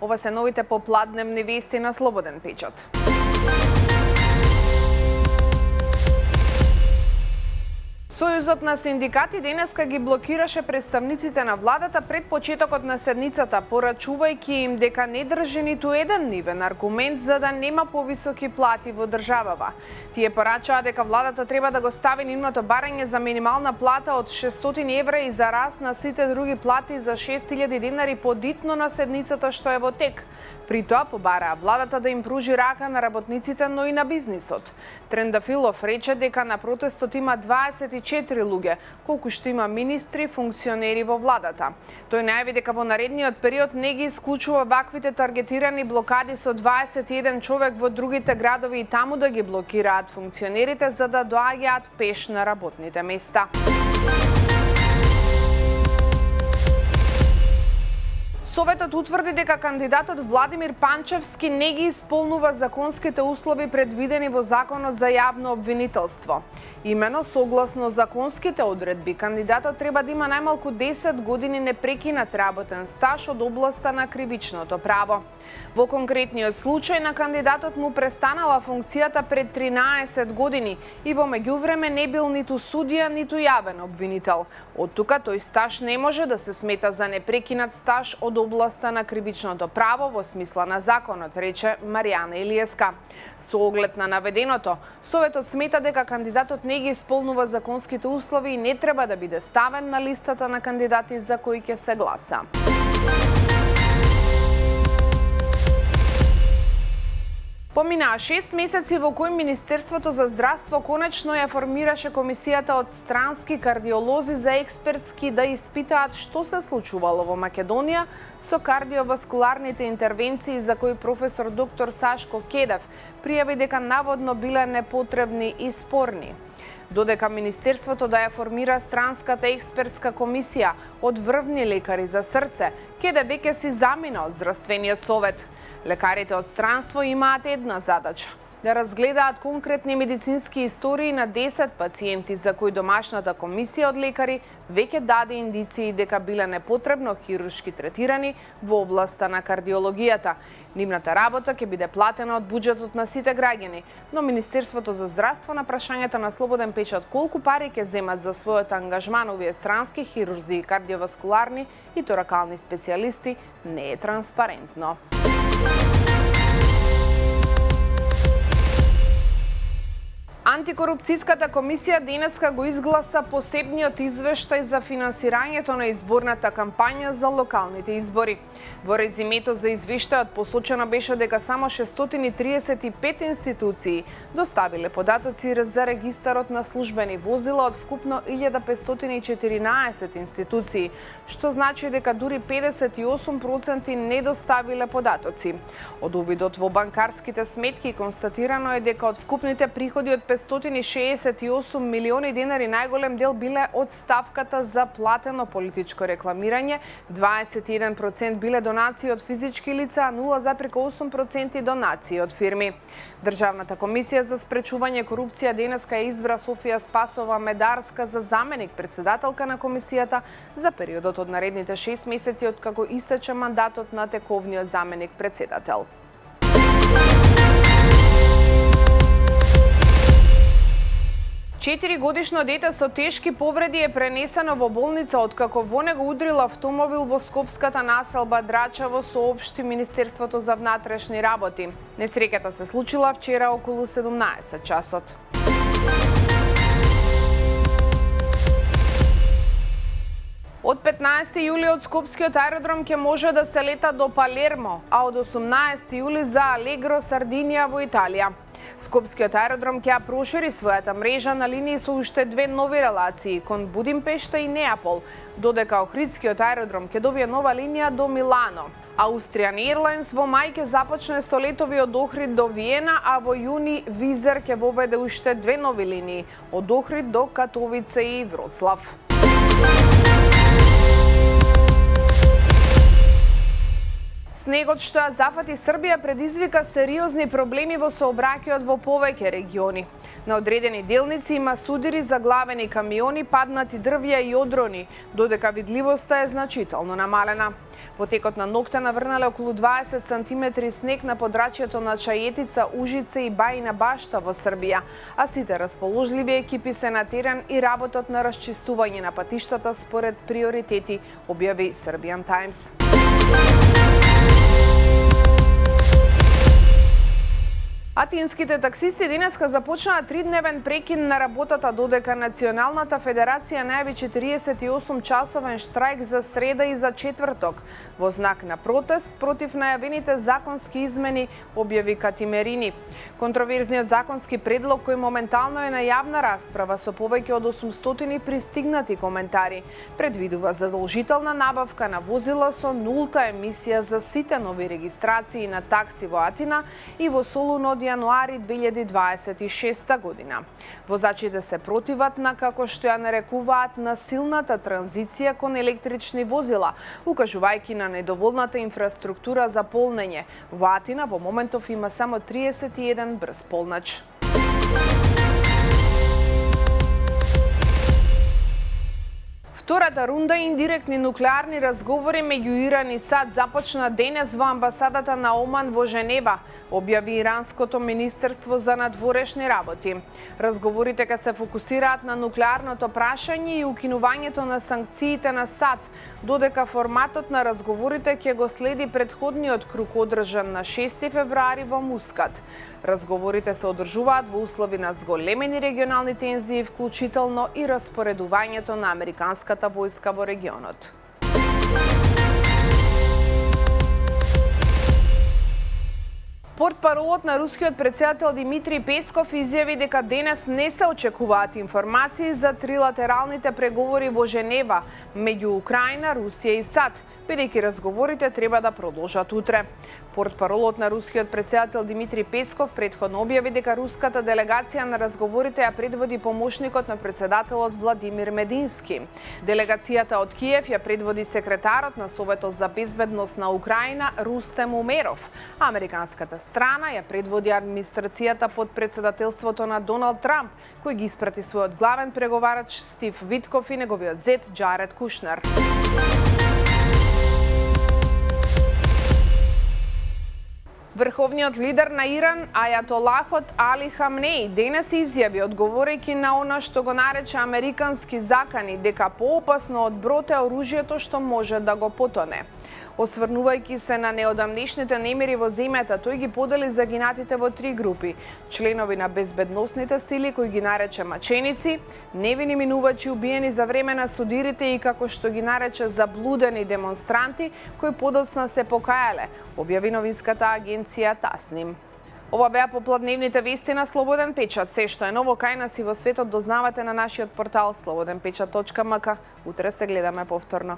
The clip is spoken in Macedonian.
Ова се новите попладневни вести на Слободен печат. Сојузот на синдикати денеска ги блокираше представниците на владата пред почетокот на седницата, порачувајќи им дека не држи ниту еден нивен аргумент за да нема повисоки плати во државава. Тие порачаа дека владата треба да го стави нивното барање за минимална плата од 600 евра и за раст на сите други плати за 6000 денари подитно на седницата што е во тек. При тоа побараа владата да им пружи рака на работниците, но и на бизнисот. Трендафилов рече дека на протестот има 24 луѓе, колку што има министри, функционери во владата. Тој најави дека во наредниот период не ги исклучува ваквите таргетирани блокади со 21 човек во другите градови и таму да ги блокираат функционерите за да доаѓаат пеш на работните места. Советот утврди дека кандидатот Владимир Панчевски не ги исполнува законските услови предвидени во Законот за јавно обвинителство. Имено, согласно законските одредби, кандидатот треба да има најмалку 10 години непрекинат работен стаж од областа на кривичното право. Во конкретниот случај на кандидатот му престанала функцијата пред 13 години и во меѓувреме не бил ниту судија, ниту јавен обвинител. Од тука тој стаж не може да се смета за непрекинат стаж од областа на кривичното право во смисла на законот, рече Маријана Илиеска. Со оглед на наведеното, Советот смета дека кандидатот не ги исполнува законските услови и не треба да биде ставен на листата на кандидати за кои ќе се гласа. Поминаа 6 месеци во кои Министерството за здравство конечно ја формираше комисијата од странски кардиолози за експертски да испитаат што се случувало во Македонија со кардиоваскуларните интервенции за кои професор доктор Сашко Кедев пријави дека наводно биле непотребни и спорни. Додека Министерството да ја формира странската експертска комисија од врвни лекари за срце, Кедев веќе си замина од здравствениот совет. Лекарите од странство имаат една задача – да разгледаат конкретни медицински истории на 10 пациенти за кои домашната комисија од лекари веќе даде индиции дека биле непотребно хируршки третирани во областа на кардиологијата. Нивната работа ќе биде платена од буџетот на сите граѓани, но Министерството за здравство на прашањата на Слободен печат колку пари ќе земат за својот ангажман овие странски хирурзи и кардиоваскуларни и торакални специјалисти не е транспарентно. Антикорупцијската комисија денеска го изгласа посебниот извештај за финансирањето на изборната кампања за локалните избори. Во резимето за извештајот посочено беше дека само 635 институции доставиле податоци за регистарот на службени возила од вкупно 1514 институции, што значи дека дури 58% не доставиле податоци. Од увидот во банкарските сметки констатирано е дека од вкупните приходи од 568 милиони денари најголем дел биле од ставката за платено политичко рекламирање, 21% биле донации од физички лица, а 0,8% донации од фирми. Државната комисија за спречување корупција денеска ја избра Софија Спасова Медарска за заменик председателка на комисијата за периодот од наредните 6 месеци од како истече мандатот на тековниот заменик председател. Четиригодишно дете со тешки повреди е пренесено во болница откако во него удрил автомобил во скопската населба Драчево, соопшти Министерството за внатрешни работи. Несреќата се случила вчера околу 17 часот. Од 15 јули од Скопскиот аеродром ќе може да се лета до Палермо, а од 18 јули за Алегро, Сардинија во Италија. Скопскиот аеродром ќе прошири својата мрежа на линии со уште 2 нови релации кон Будимпешта и Неапол, додека Охридскиот аеродром ќе добие нова линија до Милано. Austrian Airlines во мај ќе започне со летови од Охрид до Виена, а во јуни Визер ќе воведе уште 2 нови линии од Охрид до Катовице и Вроцлав. Снегот што ја зафати Србија предизвика сериозни проблеми во сообраќајот во повеќе региони. На одредени делници има судири, заглавени камиони, паднати дрвја и одрони, додека видливоста е значително намалена. Во текот на ноќта наврнале околу 20 сантиметри снег на подрачјето на Чајетица, Ужице и Бајина Башта во Србија, а сите расположливи екипи се на терен и работот на расчистување на патиштата според приоритети, објави Serbian Times. Атинските таксисти денеска започнаа 3-дневен прекин на работата, додека Националната федерација најави 48-часовен штрајк за среда и за четврток, во знак на протест против најавените законски измени, објави Катимерини. Контроверзниот законски предлог, кој моментално е на јавна расправа со повеќе од 800 пристигнати коментари, предвидува задолжителна набавка на возила со нулта емисија за сите нови регистрации на такси во Атина и во Солун од јануари 2026 година. Возачите се противат на, како што ја нарекуваат, насилната транзиција кон електрични возила, укажувајќи на недоволната инфраструктура за полнење. Во Атина во моментов има само 31 брз полнач. Втората рунда индиректни нуклеарни разговори меѓу Иран и САД започна денес во амбасадата на Оман во Женева, објави Иранското министерство за надворешни работи. Разговорите ќе се фокусираат на нуклеарното прашање и укинувањето на санкциите на САД, додека форматот на разговорите ќе го следи претходниот круг одржан на 6 февруари во Мускат. Разговорите се одржуваат во услови на зголемени регионални тензии, вклучително и распоредувањето на американската војска во регионот. Портпаролот на рускиот претседател Димитри Песков изјави дека денес не се очекуваат информации за трилатералните преговори во Женева меѓу Украина, Русија и САД, бидејќи разговорите треба да продолжат утре. Портпаролот на рускиот претседател Димитри Песков претходно објави дека руската делегација на разговорите ја предводи помошникот на претседателот Владимир Медински. Делегацијата од Киев ја предводи секретарот на Советот за безбедност на Украина Рустем Умеров. Американската страна ја предводи администрацијата под претседателството на Доналд Трамп, кој ги испрати својот главен преговарач Стив Витков и неговиот зет Джаред Кушнер. Врховниот лидер на Иран, ајатолахот Али Хамнеи, денес изјави, одговорејќи на она што го нарече американски закани, дека поопасно од брод е оружјето што може да го потоне. Осврнувајќи се на неодамнешните немири во земјата, тој ги подели загинатите во 3 групи: членови на безбедносните сили, кои ги нарече маченици, невини минувачи убиени за време на судирите и, како што ги нарече, заблудени демонстранти, кои подоцна се покајале, објави новинската агенција Тасним. Ова беа попладневните вести на Слободен печат. Се што е ново кај нас и во светот дознавате на нашиот портал slobodенpečat.mk. Утре се гледаме повторно.